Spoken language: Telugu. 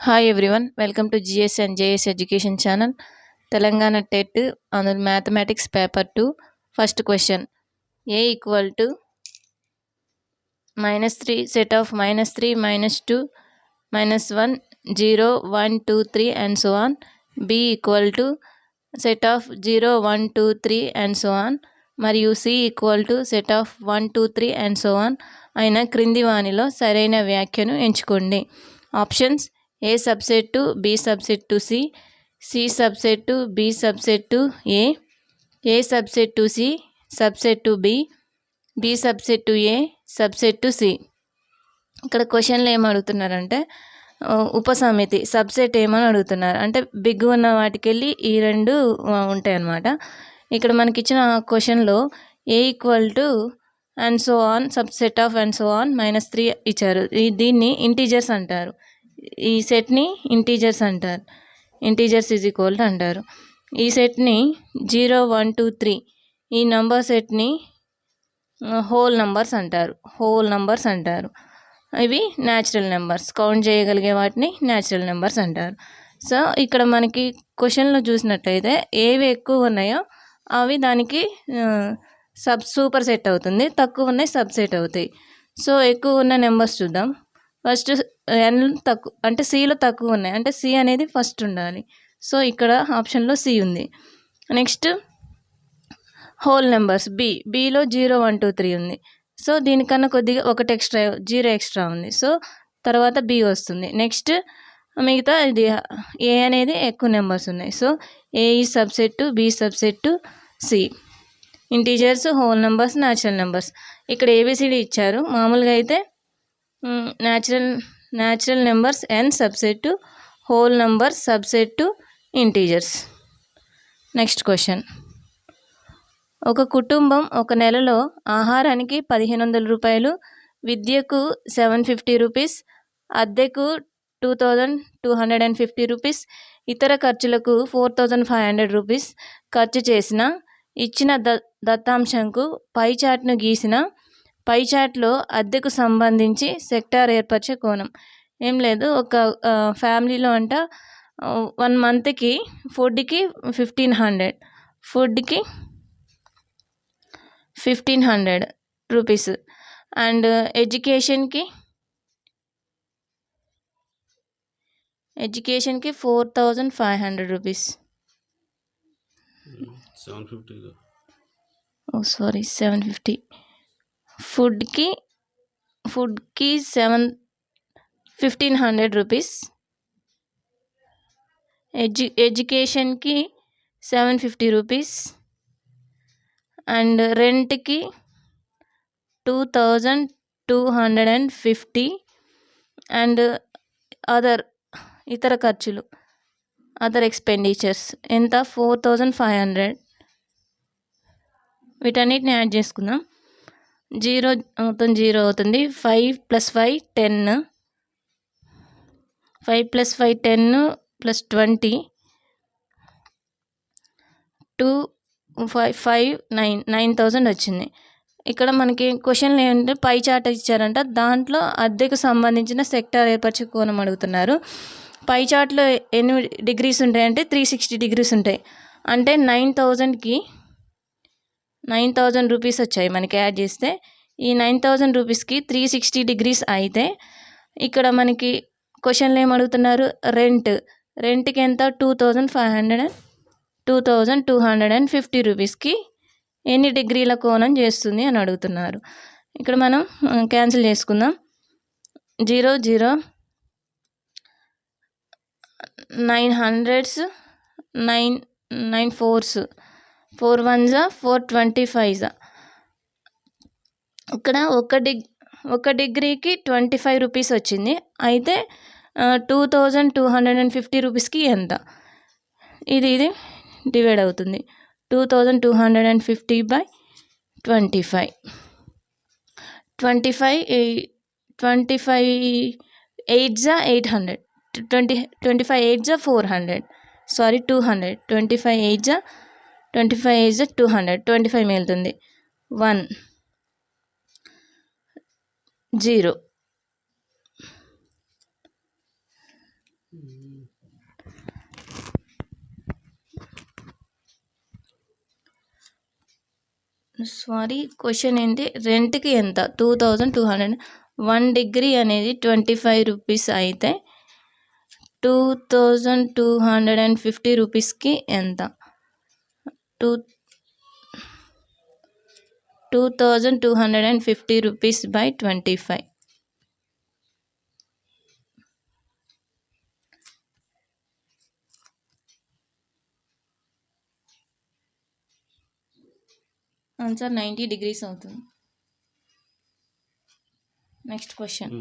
Hi everyone, welcome to GS and JS Education channel. Telangana TET on the Mathematics paper 2. First question. A equal to -3 set of -3, -2, -1, 0, 1, 2, 3 and so on. B equal to set of 0, 1, 2, 3 and so on. మరియు C equal to set of 1, 2, 3 and so on అయిన క్రింది వానిలో సరైన వ్యాఖ్యను ఎంచుకోండి. Options A subset to B subset to C, C subset to B subset to A subset to C, subset to B, B subset to A, subset to C. ఇక్కడ క్వశ్చన్లో ఏం అడుగుతున్నారంటే ఉపసమితి సబ్సెట్ ఏమని అడుగుతున్నారు అంటే బిగ్ ఉన్న వాటికి వెళ్ళి ఈ రెండు ఉంటాయి అన్నమాట. ఇక్కడ మనకి ఇచ్చిన క్వశ్చన్లో A equal to and so on subset of and so on -3 ఇచ్చారు. దీన్ని ఇంటీజర్స్ అంటారు. ఈ సెట్ని ఇంటీజర్స్ అంటారు. ఇంటీజర్స్ ఈజ్ ఈక్వల్ టు అంటారు. ఈ సెట్ని 0, 1, 2, 3 ఈ నంబర్ సెట్ని హోల్ నంబర్స్ అంటారు. ఇవి న్యాచురల్ నెంబర్స్, కౌంట్ చేయగలిగే వాటిని న్యాచురల్ నెంబర్స్ అంటారు. సో ఇక్కడ మనకి క్వశ్చన్లో చూసినట్లయితే ఏవి ఎక్కువ ఉన్నాయో అవి దానికి సూపర్ సెట్ అవుతుంది, తక్కువ ఉన్నాయి సబ్సెట్ అవుతాయి. సో ఎక్కువ ఉన్న నెంబర్స్ చూద్దాం. ఫస్ట్ n తక్కువ అంటే సిలో తక్కువ ఉన్నాయి అంటే సి అనేది ఫస్ట్ ఉండాలి. సో ఇక్కడ ఆప్షన్లో సి ఉంది. నెక్స్ట్ హోల్ నెంబర్స్ బిలో 0, 1, 2, 3 ఉంది. సో దీనికన్నా కొద్దిగా ఒకటి ఎక్స్ట్రా 0 ఎక్స్ట్రా ఉంది. సో తర్వాత బి వస్తుంది. నెక్స్ట్ మిగతా ఇది ఏ అనేది ఎక్కువ నెంబర్స్ ఉన్నాయి. సో ఏ ఈ subset, B subset, C. Integers, whole numbers, natural numbers. ఇక్కడ ఏబిసిడి ఇచ్చారు. మామూలుగా అయితే natural numbers n subset, whole numbers subset, integers. Next question. ఒక కుటుంబం ఒక నెలలో ఆహారానికి 1500 రూపాయలు, విద్యకు 750 రూపీస్, అద్దెకు 2250 రూపీస్, ఇతర ఖర్చులకు 4500 రూపీస్ ఖర్చు చేసిన ఇచ్చిన దత్తాంశంకు పై చార్ట్ను గీసిన పై చార్ట్లో అద్దెకు సంబంధించి సెక్టార్ ఏర్పరిచే కోణం. ఏం లేదు, ఒక ఫ్యామిలీలో అంట 1 మంత్కి ఫుడ్కి 1500 రూపీస్ అండ్ ఎడ్యుకేషన్కి 4500 రూపీస్. 750. ఫుడ్కి 1500 రూపీస్, ఎడ్యుకేషన్కి 750 రూపీస్ అండ్ రెంట్కి 2250 అండ్ ఇతర ఖర్చులు అదర్ ఎక్స్పెండిచర్స్ ఎంత 4500. వీటన్నిటిని యాడ్ చేసుకుందాం. 0 అవుతుంది. 5 + 5 10, 5 + 5 10 + 20 2 5 5 9000 వచ్చింది. ఇక్కడ మనకి క్వశ్చన్లు ఏంటంటే పై చార్ట్ ఇచ్చారంట, దాంట్లో అద్దెకు సంబంధించిన సెక్టార్ ఏర్పరిచే కోణం అడుగుతున్నారు. పై చార్ట్లో ఎన్ని డిగ్రీస్ ఉంటాయంటే 360 డిగ్రీస్ ఉంటాయి. అంటే 9000 రూపీస్ వచ్చాయి మనకి యాడ్ చేస్తే. ఈ 9000 రూపీస్కి 360 డిగ్రీస్ అయితే ఇక్కడ మనకి క్వశ్చన్లు ఏమడుగుతున్నారు, రెంట్కి ఎంత 2250 రూపీస్కి ఎన్ని డిగ్రీల కోణం చేస్తుంది అని అడుగుతున్నారు. ఇక్కడ మనం క్యాన్సిల్ చేసుకుందాం. 0 0 9 hundreds 9 4s 4 1s 425. ఇక్కడ ఒక డిగ్రీకి 25 రూపీస్ వచ్చింది. అయితే 2250 రూపీస్కి ఎంత, ఇది డివైడ్ అవుతుంది. 2250/25 25 8s 800 25 8s 400 సారీ 200 25 8s 200 25 మిగులుతుంది. 1 0 సారీ, క్వశ్చన్ ఏంటి, రెంట్కి ఎంత 2200, 1 డిగ్రీ అనేది 25 రూపీస్ అయితే 2250 రూపీస్కి ఎంత? 2250 రూపీస్ బై 25. ఆన్సర్ 90 డిగ్రీస్ అవుతుంది. Next question.